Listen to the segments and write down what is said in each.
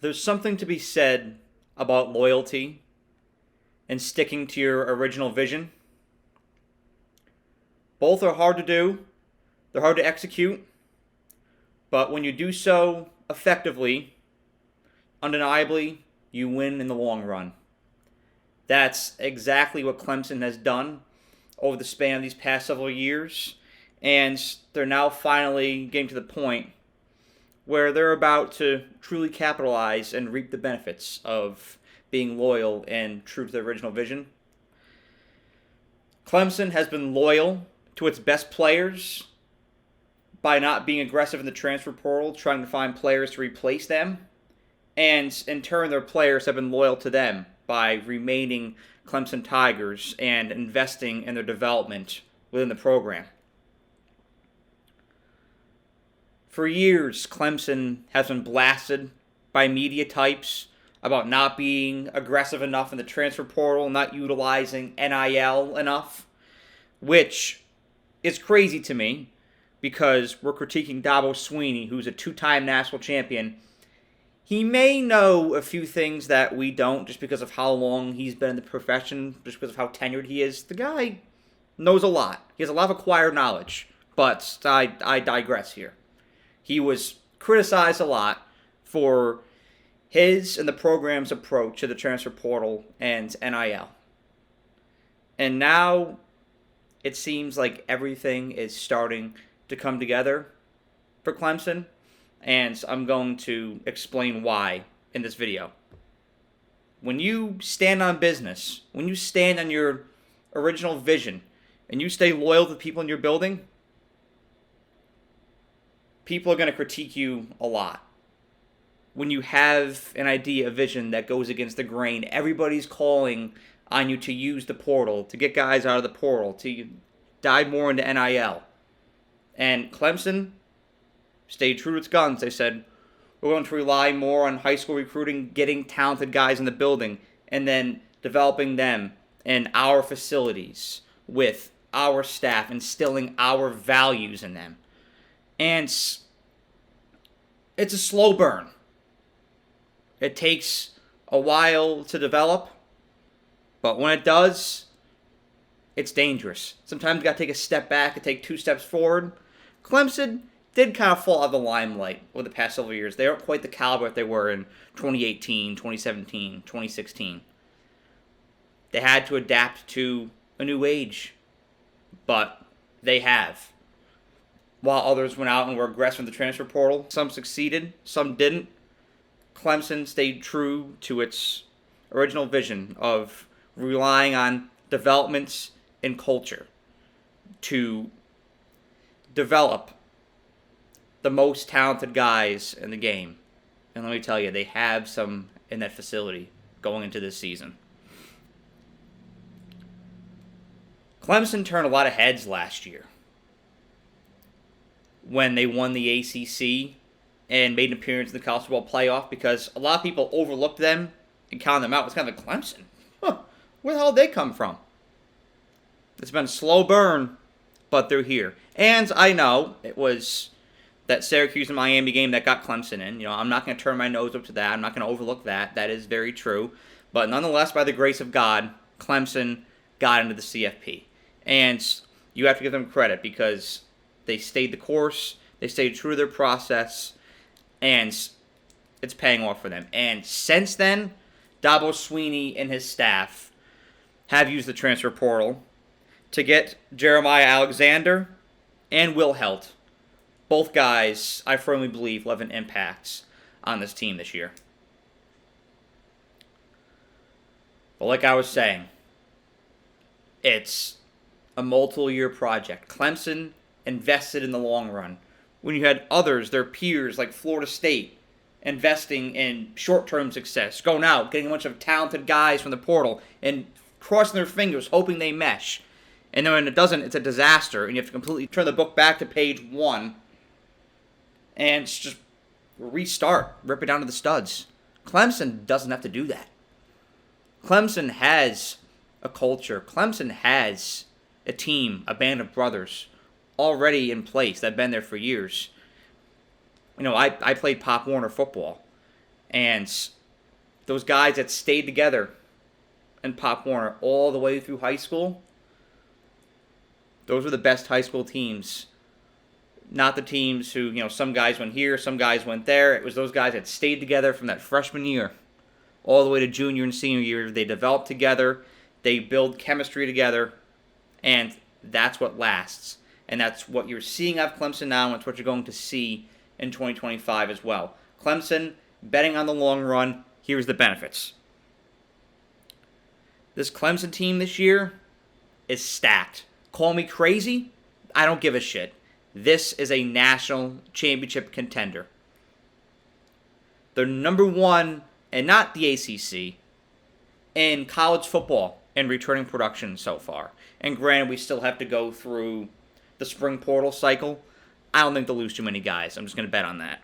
There's something to be said about loyalty and sticking to your original vision. Both are hard to do, they're hard to execute, but when you do so effectively, undeniably, you win in the long run. That's exactly what Clemson has done over the span of these past several years, and they're now finally getting to the point where they're about to truly capitalize and reap the benefits of being loyal and true to their original vision. Clemson has been loyal to its best players by not being aggressive in the transfer portal, trying to find players to replace them. And in turn, their players have been loyal to them by remaining Clemson Tigers and investing in their development within the program. For years, Clemson has been blasted by media types about not being aggressive enough in the transfer portal, not utilizing NIL enough, which is crazy to me because we're critiquing Dabo Swinney, who's a two-time national champion. He may know a few things that we don't just because of how long he's been in the profession, just because of how tenured he is. The guy knows a lot. He has a lot of acquired knowledge, but I digress here. He was criticized a lot for his and the program's approach to the transfer portal and NIL. And now it seems like everything is starting to come together for Clemson, and I'm going to explain why in this video. When you stand on business, when you stand on your original vision, and you stay loyal to the people in your building, people are going to critique you a lot. When you have an idea, a vision that goes against the grain, everybody's calling on you to use the portal, to get guys out of the portal, to dive more into NIL. And Clemson stayed true to its guns. They said, we're going to rely more on high school recruiting, getting talented guys in the building, and then developing them in our facilities with our staff, instilling our values in them. And it's a slow burn. It takes a while to develop, but when it does, it's dangerous. Sometimes you got to take a step back and take two steps forward. Clemson did kind of fall out of the limelight over the past several years. They aren't quite the caliber that they were in 2018, 2017, 2016. They had to adapt to a new age, but they have. While others went out and were aggressive in the transfer portal, some succeeded, some didn't. Clemson stayed true to its original vision of relying on developments in culture to develop the most talented guys in the game. And let me tell you, they have some in that facility going into this season. Clemson turned a lot of heads last year when they won the ACC and made an appearance in the college football playoff, because a lot of people overlooked them and counted them out. It's kind of like Clemson. Where the hell did they come from? It's been a slow burn, but they're here. And I know it was that Syracuse and Miami game that got Clemson in. I'm not going to turn my nose up to that. I'm not going to overlook that. That is very true. But nonetheless, by the grace of God, Clemson got into the CFP. And you have to give them credit because they stayed the course, they stayed true to their process, and it's paying off for them. And since then, Dabo Swinney and his staff have used the transfer portal to get Jeremiah Alexander and Will Helt. Both guys, I firmly believe, will have an impact on this team this year. But like I was saying, it's a multiple-year project. Clemson invested in the long run. When you had others, their peers like Florida State, investing in short-term success, going out, getting a bunch of talented guys from the portal, and crossing their fingers, hoping they mesh. And then when it doesn't, it's a disaster, and you have to completely turn the book back to page 1 and just restart, rip it down to the studs. Clemson doesn't have to do that. Clemson has a culture. Clemson has a team, a band of brothers already in place that have been there for years. I played Pop Warner football. And those guys that stayed together in Pop Warner all the way through high school, those were the best high school teams. Not the teams who, some guys went here, some guys went there. It was those guys that stayed together from that freshman year all the way to junior and senior year. They developed together. They build chemistry together. And that's what lasts. And that's what you're seeing out of Clemson now, and it's what you're going to see in 2025 as well. Clemson, betting on the long run, here's the benefits. This Clemson team this year is stacked. Call me crazy, I don't give a shit. This is a national championship contender. They're number one, and not the ACC, in college football in returning production so far. And granted, we still have to go through the spring portal cycle. I don't think they'll lose too many guys. I'm just going to bet on that.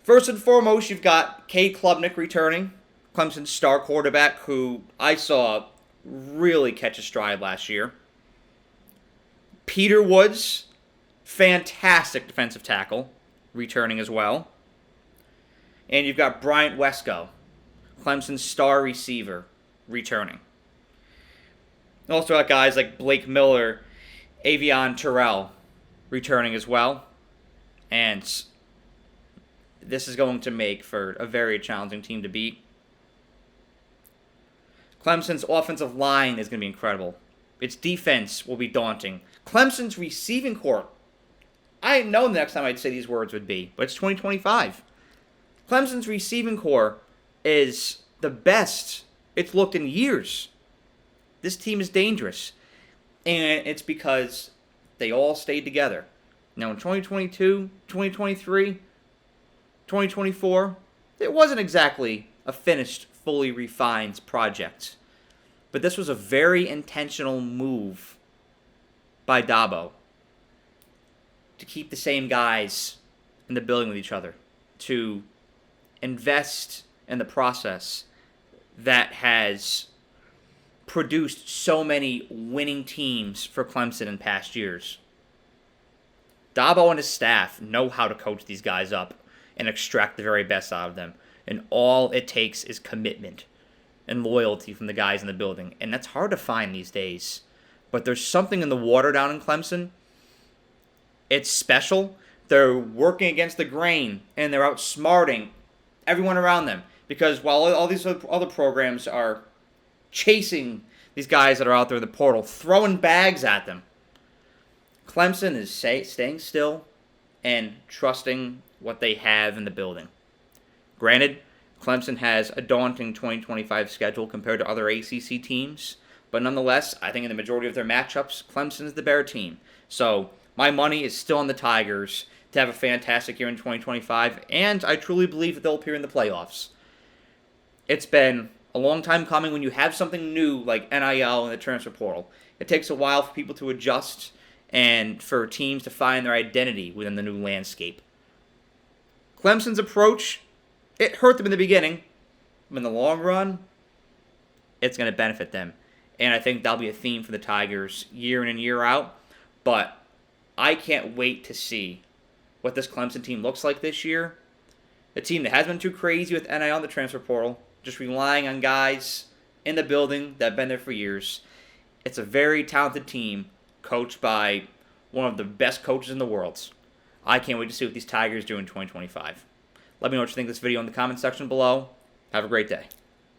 First and foremost, you've got Cade Klubnik returning, Clemson's star quarterback, who I saw really catch a stride last year. Peter Woods, fantastic defensive tackle, returning as well. And you've got Bryant Wesco, Clemson's star receiver, returning. Also got guys like Blake Miller, Avion Terrell, returning as well. And this is going to make for a very challenging team to beat. Clemson's offensive line is going to be incredible. Its defense will be daunting. Clemson's receiving corps, I didn't know the next time I'd say these words would be, but it's 2025. Clemson's receiving corps is the best it's looked in years. This team is dangerous. And it's because they all stayed together. Now in 2022, 2023, 2024, it wasn't exactly a finished, fully refined project. But this was a very intentional move by Dabo to keep the same guys in the building with each other, to invest in the process that has produced so many winning teams for Clemson in past years. Dabo and his staff know how to coach these guys up and extract the very best out of them. And all it takes is commitment and loyalty from the guys in the building. And that's hard to find these days. But there's something in the water down in Clemson. It's special. They're working against the grain, and they're outsmarting everyone around them. Because while all these other programs are chasing these guys that are out there in the portal, throwing bags at them, Clemson is staying still and trusting what they have in the building. Granted, Clemson has a daunting 2025 schedule compared to other ACC teams, but nonetheless, I think in the majority of their matchups, Clemson is the better team. So my money is still on the Tigers to have a fantastic year in 2025, and I truly believe that they'll appear in the playoffs. It's been a long time coming when you have something new like NIL and the transfer portal. It takes a while for people to adjust and for teams to find their identity within the new landscape. Clemson's approach, it hurt them in the beginning, but in the long run, it's going to benefit them. And I think that'll be a theme for the Tigers year in and year out. But I can't wait to see what this Clemson team looks like this year. A team that hasn't been too crazy with NIL and the transfer portal, just relying on guys in the building that have been there for years. It's a very talented team coached by one of the best coaches in the world. I can't wait to see what these Tigers do in 2025. Let me know what you think of this video in the comment section below. Have a great day.